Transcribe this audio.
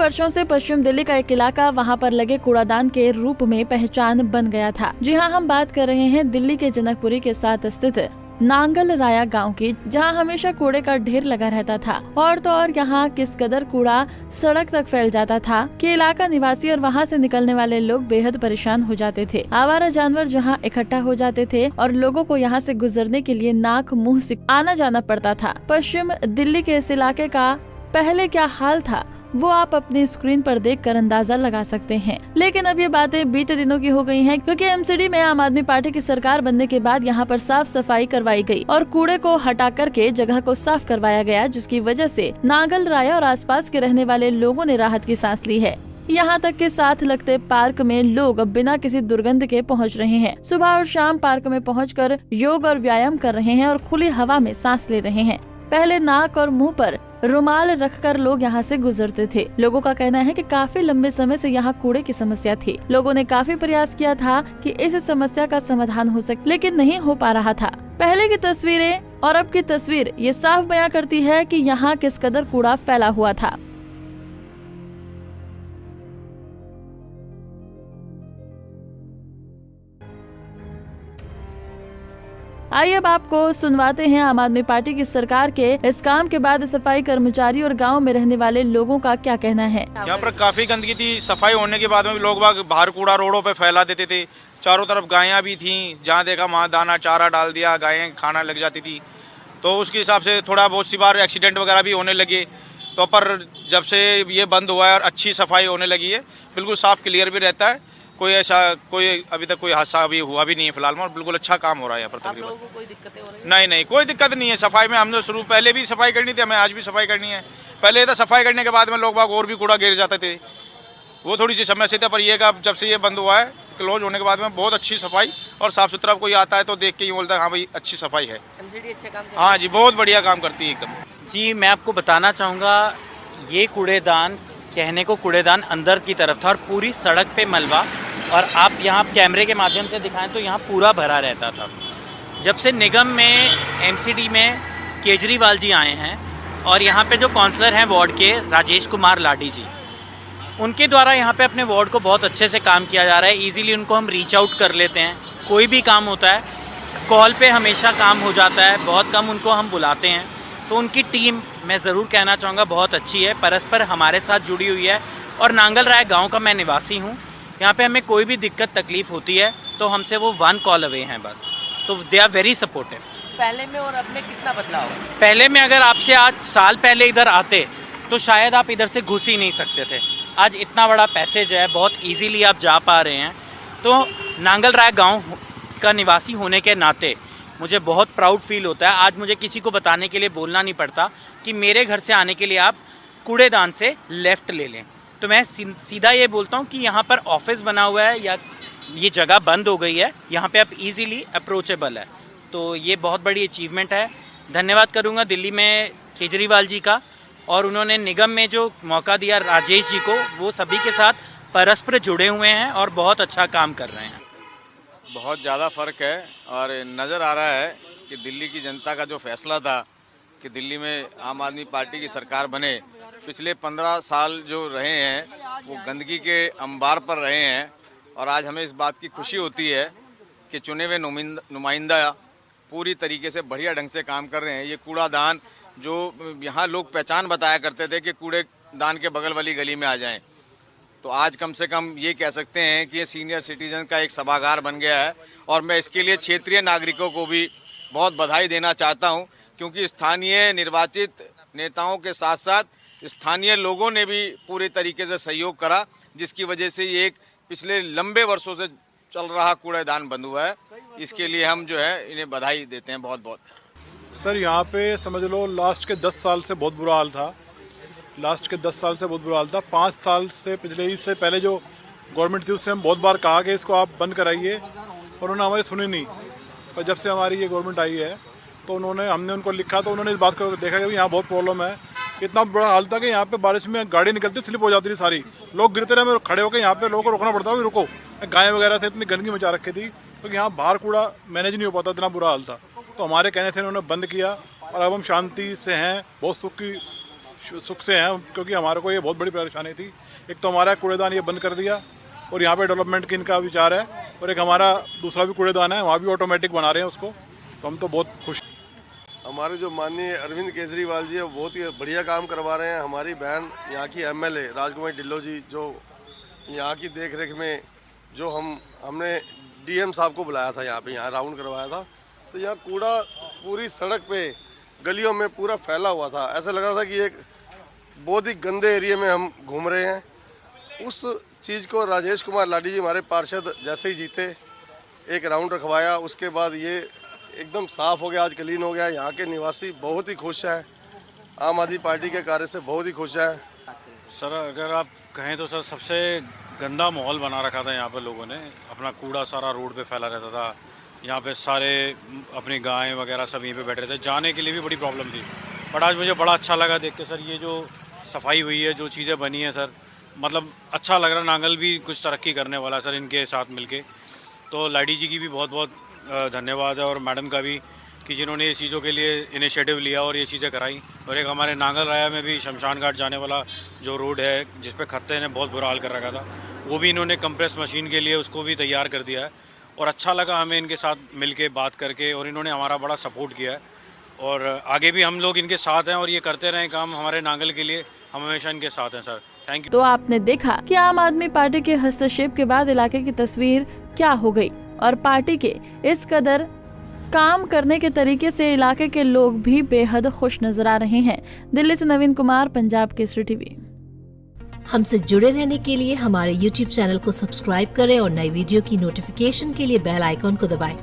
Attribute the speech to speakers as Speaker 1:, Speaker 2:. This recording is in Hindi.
Speaker 1: वर्षों से पश्चिम दिल्ली का एक इलाका वहां पर लगे कूड़ादान के रूप में पहचान बन गया था। जी हाँ, हम बात कर रहे हैं दिल्ली के जनकपुरी के साथ स्थित नांगल राया गांव की, जहां हमेशा कूड़े का ढेर लगा रहता था। और तो और यहाँ किस कदर कूड़ा सड़क तक फैल जाता था कि इलाका निवासी और वहां से निकलने वाले लोग बेहद परेशान हो जाते थे। आवारा जानवर जहां इकट्ठा हो जाते थे और लोगों को यहाँ से गुजरने के लिए नाक मुंह से आना जाना पड़ता था। पश्चिम दिल्ली के इस इलाके का पहले क्या हाल था वो आप अपनी स्क्रीन पर देखकर अंदाजा लगा सकते हैं। लेकिन अब ये बातें बीते दिनों की हो गई हैं, क्योंकि एमसीडी में आम आदमी पार्टी की सरकार बनने के बाद यहाँ पर साफ सफाई करवाई गई और कूड़े को हटा करके जगह को साफ करवाया गया, जिसकी वजह से नांगल राया और आसपास के रहने वाले लोगों ने राहत की सांस ली है। यहाँ तक के साथ लगते पार्क में लोग अब बिना किसी दुर्गंध के पहुँच रहे हैं। सुबह और शाम पार्क में पहुँचकर योग और व्यायाम कर रहे हैं और खुली हवा में सांस ले रहे हैं। पहले नाक और मुंह पर रुमाल रखकर लोग यहाँ से गुजरते थे। लोगों का कहना है कि काफी लंबे समय से यहाँ कूड़े की समस्या थी। लोगों ने काफी प्रयास किया था कि इस समस्या का समाधान हो सके, लेकिन नहीं हो पा रहा था। पहले की तस्वीरें और अब की तस्वीर ये साफ बयां करती है कि यहाँ किस कदर कूड़ा फैला हुआ था। आइए अब आपको सुनवाते हैं आम आदमी पार्टी की सरकार के इस काम के बाद सफाई कर्मचारी और गांव में रहने वाले लोगों का क्या कहना है।
Speaker 2: यहाँ पर काफी गंदगी थी। सफाई होने के बाद में लोग बाहर कूड़ा रोडों पे फैला देते थे। चारों तरफ गायें भी थी, जहाँ देखा वहाँ दाना चारा डाल दिया, गायें खाना लग जाती थी। तो उसके हिसाब से थोड़ा बहुत सी बार एक्सीडेंट वगैरह भी होने लगे। तो पर जब से ये बंद हुआ है और अच्छी सफाई होने लगी है, बिल्कुल साफ क्लियर भी रहता है। कोई अभी तक कोई हादसा अभी हुआ भी नहीं है फिलहाल में, और बिल्कुल अच्छा काम हो रहा है यहाँ पर तकरीबन।
Speaker 3: लोगों को कोई दिक्कतें हो रही हैं?
Speaker 2: नहीं, कोई दिक्कत नहीं है। सफाई में हमने पहले भी सफाई करनी थी, हमें आज भी सफाई करनी है। पहले तो सफाई करने के बाद में लोग बाग और भी कूड़ा गिर जाते थे, वो थोड़ी सी समस्या थी। पर ये का जब से ये बंद हुआ है, क्लोज होने के बाद में बहुत अच्छी सफाई और साफ सुथरा, कोई आता है तो देख के ही बोलता है हाँ भाई अच्छी सफाई है।
Speaker 3: एमसीडी अच्छा काम करती है?
Speaker 2: हाँ जी, बहुत बढ़िया काम करती है एकदम।
Speaker 4: जी, मैं आपको बताना चाहूँगा, ये कूड़ेदान कहने को कूड़ेदान अंदर की तरफ था और पूरी सड़क पे मलबा, और आप यहाँ कैमरे के माध्यम से दिखाएं तो यहाँ पूरा भरा रहता था। जब से निगम में एमसीडी में केजरीवाल जी आए हैं और यहाँ पे जो काउंसलर हैं वार्ड के राजेश कुमार लाडी जी, उनके द्वारा यहाँ पे अपने वार्ड को बहुत अच्छे से काम किया जा रहा है। इजीली उनको हम रीच आउट कर लेते हैं, कोई भी काम होता है कॉल पे हमेशा काम हो जाता है, बहुत कम उनको हम बुलाते हैं। तो उनकी टीम, मैं ज़रूर कहना चाहूँगा, बहुत अच्छी है, परस्पर हमारे साथ जुड़ी हुई है। और नांगल राय गाँव का मैं निवासी हूँ। यहाँ पे हमें कोई भी दिक्कत तकलीफ होती है तो हमसे वो 1 कॉल अवे हैं बस। तो दे आर वेरी सपोर्टिव।
Speaker 3: पहले में और अब में कितना बदलाव है?
Speaker 4: पहले में अगर आपसे आज साल पहले इधर आते तो शायद आप इधर से घुस ही नहीं सकते थे। आज इतना बड़ा पैसेज है, बहुत इजीली आप जा पा रहे हैं। तो नांगल राय गांव का निवासी होने के नाते मुझे बहुत प्राउड फील होता है। आज मुझे किसी को बताने के लिए बोलना नहीं पड़ता कि मेरे घर से आने के लिए आप कूड़ेदान से लेफ़्ट ले लें। तो मैं सीधा ये बोलता हूँ कि यहाँ पर ऑफिस बना हुआ है या ये जगह बंद हो गई है, यहाँ पे आप इजीली अप्रोचेबल है। तो ये बहुत बड़ी अचीवमेंट है। धन्यवाद करूँगा दिल्ली में केजरीवाल जी का, और उन्होंने निगम में जो मौका दिया राजेश जी को, वो सभी के साथ परस्पर जुड़े हुए हैं और बहुत अच्छा काम कर रहे हैं।
Speaker 5: बहुत ज़्यादा फ़र्क है और नज़र आ रहा है कि दिल्ली की जनता का जो फैसला था कि दिल्ली में आम आदमी पार्टी की सरकार बने, पिछले 15 साल जो रहे हैं वो गंदगी के अंबार पर रहे हैं। और आज हमें इस बात की खुशी होती है कि चुने हुए नुमाइंदा पूरी तरीके से बढ़िया ढंग से काम कर रहे हैं। ये कूड़ादान जो यहाँ लोग पहचान बताया करते थे कि कूड़ेदान के बगल वाली गली में आ जाएं, तो आज कम से कम ये कह सकते हैं कि ये सीनियर सिटीजन का एक सभागार बन गया है। और मैं इसके लिए क्षेत्रीय नागरिकों को भी बहुत बधाई देना चाहता हूँ, क्योंकि स्थानीय निर्वाचित नेताओं के साथ साथ स्थानीय लोगों ने भी पूरे तरीके से सहयोग करा, जिसकी वजह से ये एक पिछले लंबे वर्षों से चल रहा कूड़ेदान बंद हुआ है। इसके लिए हम जो है इन्हें बधाई देते हैं बहुत बहुत।
Speaker 6: सर, यहाँ पे समझ लो लास्ट के 10 साल से बहुत बुरा हाल था। 5 साल से इससे पहले जो गवर्नमेंट थी उससे हम बहुत बार कहा कि इसको आप बंद कराइए, और उन्होंने हमारी सुनी नहीं। और जब से हमारी ये गवर्नमेंट आई है तो हमने उनको लिखा, तो उन्होंने इस बात को देखा कि यहाँ बहुत प्रॉब्लम है। इतना बड़ा हाल था कि यहाँ पे बारिश में गाड़ी निकलती स्लिप हो जाती थी सारी, लोग गिरते रहे। खड़े होकर यहाँ पे लोगों को रोकना पड़ता था, रुको। गायें वगैरह थे, इतनी गंदगी मचा रखी थी क्योंकि यहाँ बाहर कूड़ा मैनेज नहीं हो पाता, इतना बुरा हाल था। तो हमारे कहने थे उन्होंने बंद किया और अब हम शांति से हैं, बहुत सुख की सुख से हैं, क्योंकि हमारे को ये बहुत बड़ी परेशानी थी। एक तो हमारा कूड़ेदान ये बंद कर दिया और यहाँ पे डेवलपमेंट की इनका विचार है, और एक हमारा दूसरा भी कूड़ेदान है, वहाँ भी ऑटोमेटिक बना रहे हैं उसको, तो हम तो बहुत खुश।
Speaker 7: हमारे जो माननीय अरविंद केजरीवाल जी है बहुत ही बढ़िया काम करवा रहे हैं। हमारी बहन यहाँ की एमएलए राजकुमारी ढिल्लों जी जो यहाँ की देख रेख में जो हमने डीएम साहब को बुलाया था यहाँ राउंड करवाया था, तो यहाँ कूड़ा पूरी सड़क पे गलियों में पूरा फैला हुआ था। ऐसा लग रहा था कि एक बहुत ही गंदे एरिया में हम घूम रहे हैं। उस चीज़ को राजेश कुमार लाडी जी हमारे पार्षद जैसे ही जीते एक राउंड रखवाया, उसके बाद ये एकदम साफ़ हो गया, आज क्लीन हो गया। यहाँ के निवासी बहुत ही खुश हैं, आम आदमी पार्टी के कार्य से बहुत ही खुश हैं।
Speaker 8: सर अगर आप कहें तो सर सबसे गंदा माहौल बना रखा था यहाँ पर लोगों ने, अपना कूड़ा सारा रोड पे फैला रहता था। यहाँ पे सारे अपनी गायें वगैरह सब यहीं पे बैठ रहे थे, जाने के लिए भी बड़ी प्रॉब्लम थी। बट आज मुझे बड़ा अच्छा लगा देख के सर, ये जो सफाई हुई है, जो चीज़ें बनी हैं सर, मतलब अच्छा लग रहा। नांगल भी कुछ तरक्की करने वाला सर इनके साथ मिलके, तो लाडी जी की भी बहुत बहुत धन्यवाद है, और मैडम का भी कि जिन्होंने ये चीज़ों के लिए इनिशिएटिव लिया और ये चीज़ें कराई। और एक हमारे नांगल राया में भी शमशान घाट जाने वाला जो रोड है जिस पे खत्ते ने बहुत बुरा हाल कर रखा था, वो भी इन्होंने कंप्रेस मशीन के लिए उसको भी तैयार कर दिया है। और अच्छा लगा हमें इनके साथ मिलके बात करके, और इन्होंने हमारा बड़ा सपोर्ट किया है, और आगे भी हम लोग इनके साथ हैं और ये करते रहें काम हमारे नांगल के लिए। हम हमेशा इनके साथ हैं सर, थैंक यू।
Speaker 1: तो आपने देखा कि आम आदमी पार्टी के हस्तक्षेप के बाद इलाके की तस्वीर क्या हो गई, और पार्टी के इस कदर काम करने के तरीके से इलाके के लोग भी बेहद खुश नजर आ रहे हैं। दिल्ली से नवीन कुमार, पंजाब केसरी टीवी।
Speaker 9: हमसे जुड़े रहने के लिए हमारे YouTube चैनल को सब्सक्राइब करें और नई वीडियो की नोटिफिकेशन के लिए बेल आइकॉन को दबाएं।